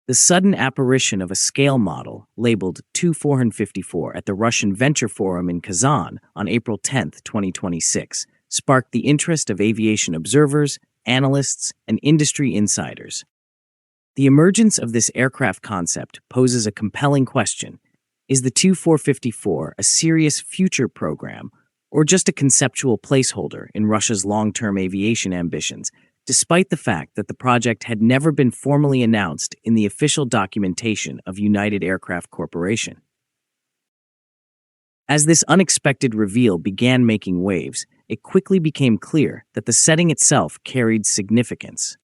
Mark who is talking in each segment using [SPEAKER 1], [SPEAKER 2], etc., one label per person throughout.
[SPEAKER 1] The sudden apparition of a scale model labeled Tu-454 at the Russian Venture Forum in Kazan on April 10, 2026, sparked the interest of aviation observers, analysts, and industry insiders. The emergence of this aircraft concept poses a compelling question. Is the Tu-454 a serious future program, or just a conceptual placeholder in Russia's long-term aviation ambitions, despite the fact that the project had never been formally announced in the official documentation of United Aircraft Corporation? As this unexpected reveal began making waves, it quickly became clear that the setting itself carried significance.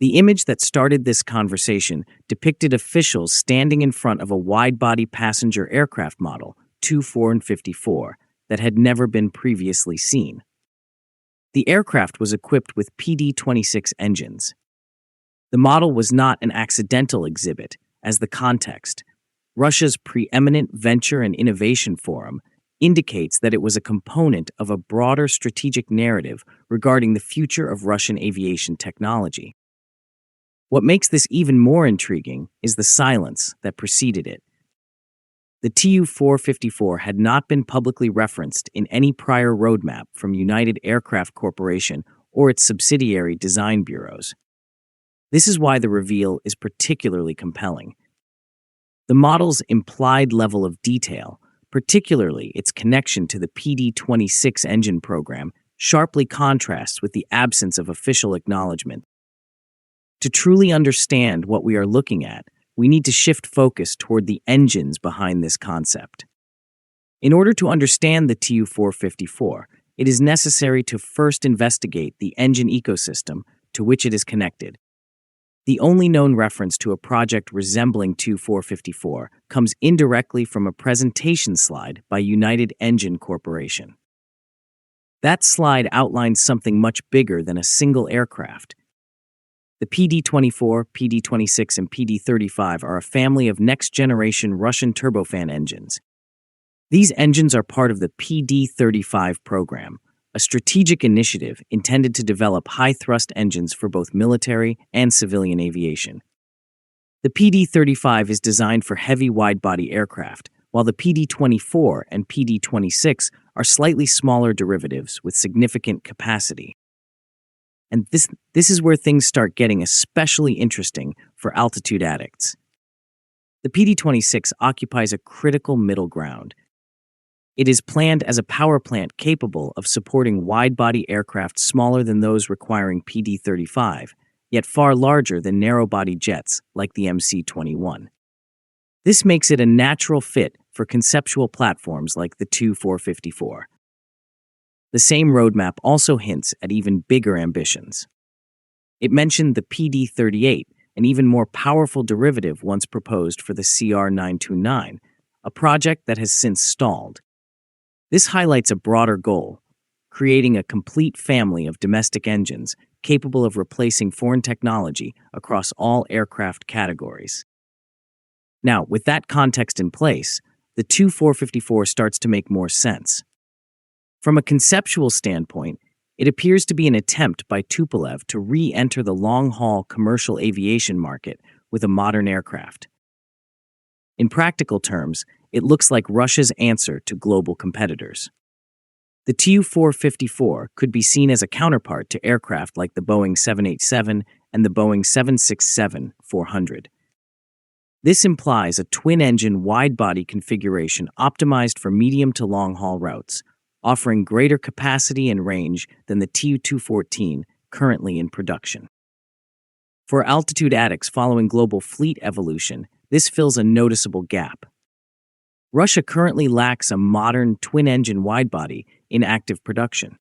[SPEAKER 1] The image that started this conversation depicted officials standing in front of a wide-body passenger aircraft model, Tu-454, that had never been previously seen. The aircraft was equipped with PD-26 engines. The model was not an accidental exhibit, as the context, Russia's preeminent venture and innovation forum, indicates that it was a component of a broader strategic narrative regarding the future of Russian aviation technology. What makes this even more intriguing is the silence that preceded it. The Tu-454 had not been publicly referenced in any prior roadmap from United Aircraft Corporation or its subsidiary design bureaus. This is why the reveal is particularly compelling. The model's implied level of detail, particularly its connection to the PD-26 engine program, sharply contrasts with the absence of official acknowledgement. To truly understand what we are looking at, we need to shift focus toward the engines behind this concept. In order to understand the Tu-454, it is necessary to first investigate the engine ecosystem to which it is connected. The only known reference to a project resembling Tu-454 comes indirectly from a presentation slide by United Engine Corporation. That slide outlines something much bigger than a single aircraft. The PD-24, PD-26, and PD-35 are a family of next-generation Russian turbofan engines. These engines are part of the PD-35 program, a strategic initiative intended to develop high-thrust engines for both military and civilian aviation. The PD-35 is designed for heavy wide-body aircraft, while the PD-24 and PD-26 are slightly smaller derivatives with significant capacity. And this is where things start getting especially interesting for altitude addicts. The PD-26 occupies a critical middle ground. It is planned as a power plant capable of supporting wide-body aircraft smaller than those requiring PD-35, yet far larger than narrow-body jets like the MC-21. This makes it a natural fit for conceptual platforms like the Tu-454. The same roadmap also hints at even bigger ambitions. It mentioned the PD-38, an even more powerful derivative once proposed for the CR-929, a project that has since stalled. This highlights a broader goal, creating a complete family of domestic engines capable of replacing foreign technology across all aircraft categories. Now, with that context in place, the Tu-454 starts to make more sense. From a conceptual standpoint, it appears to be an attempt by Tupolev to re-enter the long-haul commercial aviation market with a modern aircraft. In practical terms, it looks like Russia's answer to global competitors. The Tu-454 could be seen as a counterpart to aircraft like the Boeing 787 and the Boeing 767-400. This implies a twin-engine wide-body configuration optimized for medium to long-haul routes, offering greater capacity and range than the Tu-214 currently in production. For altitude addicts following global fleet evolution, this fills a noticeable gap. Russia currently lacks a modern twin-engine widebody in active production.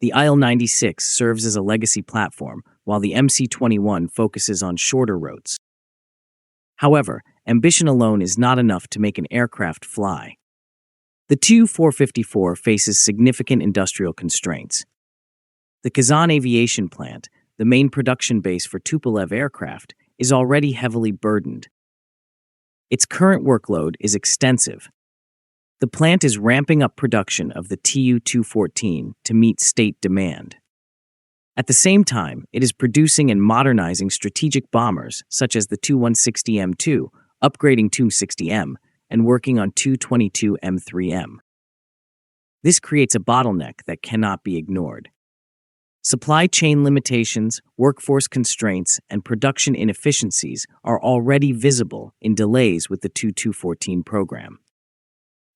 [SPEAKER 1] The Il-96 serves as a legacy platform, while the MC-21 focuses on shorter routes. However, ambition alone is not enough to make an aircraft fly. The Tu-454 faces significant industrial constraints. The Kazan Aviation plant, the main production base for Tupolev aircraft, is already heavily burdened. Its current workload is extensive. The plant is ramping up production of the Tu-214 to meet state demand. At the same time, it is producing and modernizing strategic bombers such as the Tu-160M2, upgrading Tu-60M, and working on Tu-22M3M. This creates a bottleneck that cannot be ignored. Supply chain limitations, workforce constraints, and production inefficiencies are already visible in delays with the Tu-214 program.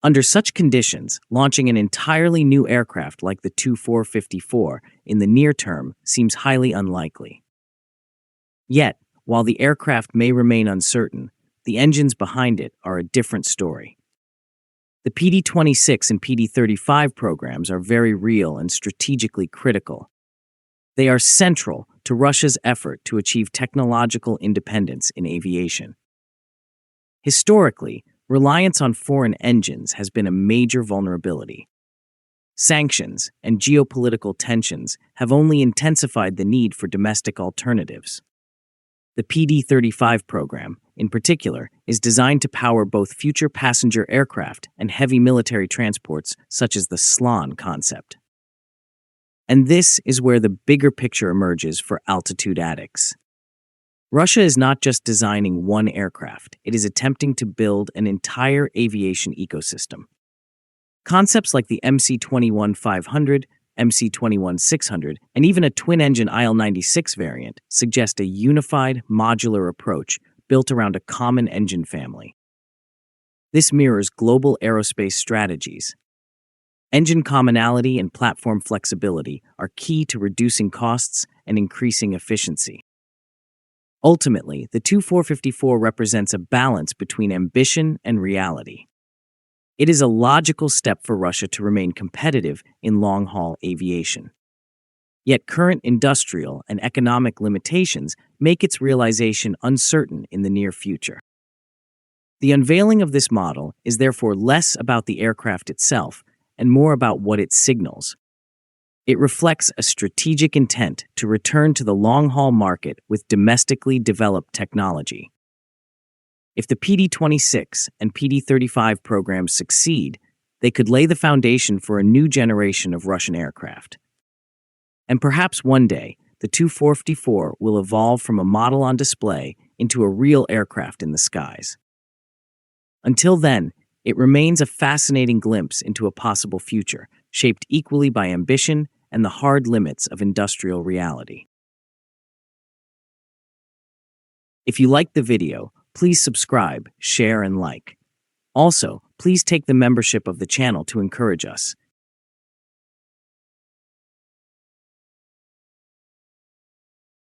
[SPEAKER 1] Under such conditions, launching an entirely new aircraft like the Tu-454 in the near term seems highly unlikely. Yet, while the aircraft may remain uncertain, the engines behind it are a different story. The PD-26 and PD-35 programs are very real and strategically critical. They are central to Russia's effort to achieve technological independence in aviation. Historically, reliance on foreign engines has been a major vulnerability. Sanctions and geopolitical tensions have only intensified the need for domestic alternatives. The PD-35 program, in particular, is designed to power both future passenger aircraft and heavy military transports such as the Slan concept. And this is where the bigger picture emerges for Altitude Addicts. Russia is not just designing one aircraft, it is attempting to build an entire aviation ecosystem. Concepts like the MC-21-500, MC-21-600, and even a twin-engine IL-96 variant suggest a unified, modular approach built around a common engine family. This mirrors global aerospace strategies. Engine commonality and platform flexibility are key to reducing costs and increasing efficiency. Ultimately, the Tu-454 represents a balance between ambition and reality. It is a logical step for Russia to remain competitive in long-haul aviation. Yet current industrial and economic limitations make its realization uncertain in the near future. The unveiling of this model is therefore less about the aircraft itself and more about what it signals. It reflects a strategic intent to return to the long-haul market with domestically developed technology. If the PD-26 and PD-35 programs succeed, they could lay the foundation for a new generation of Russian aircraft. And perhaps one day, the Tu-454 will evolve from a model on display into a real aircraft in the skies. Until then, it remains a fascinating glimpse into a possible future, shaped equally by ambition and the hard limits of industrial reality. If you liked the video, please subscribe, share, and like. Also, please take the membership of the channel to encourage us.